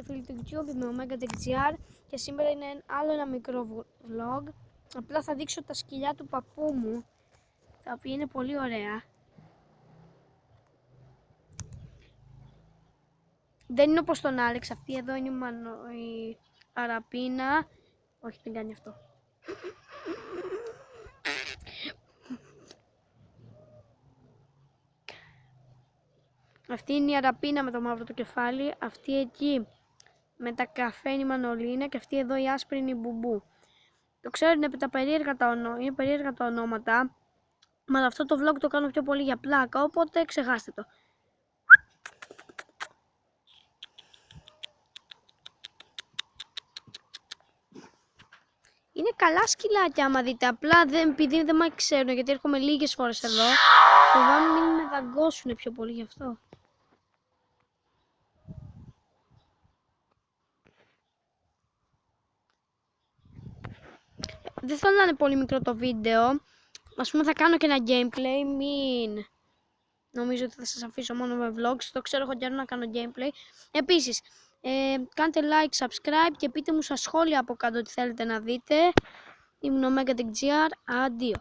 Είμαστε φίλοι του YouTube, είμαι ο OmegaTechGR και σήμερα είναι άλλο ένα μικρό vlog. Απλά θα δείξω τα σκυλιά του παππού μου, τα οποία είναι πολύ ωραία. Δεν είναι όπως τον Άλεξ, αυτή εδώ είναι η Αραπίνα. Όχι, δεν κάνει αυτό. Αυτή είναι η Αραπίνα με το μαύρο το κεφάλι, αυτή εκεί με τα καφέ είναι η Μανολίνα και αυτή εδώ η άσπρη είναι η Μπουμπού. Το ξέρω είναι περίεργα τα ονόματα, αλλά αυτό το vlog το κάνω πιο πολύ για πλάκα, οπότε ξεχάστε το. Είναι καλά σκυλάκια άμα δείτε, απλά επειδή δεν με ξέρουν, γιατί έρχομαι λίγες φορές εδώ, φοβάμαι μην με δαγκώσουν πιο πολύ γι' αυτό. Δεν θέλω να είναι πολύ μικρό το βίντεο, ας πούμε θα κάνω και ένα gameplay, μην νομίζω ότι θα σας αφήσω μόνο με vlogs, το ξέρω έχω καιρό να κάνω gameplay. Επίσης, κάντε like, subscribe και πείτε μου στα σχόλια από κάτω τι θέλετε να δείτε. Ήμουν ο OmegaTechGR, αντίο.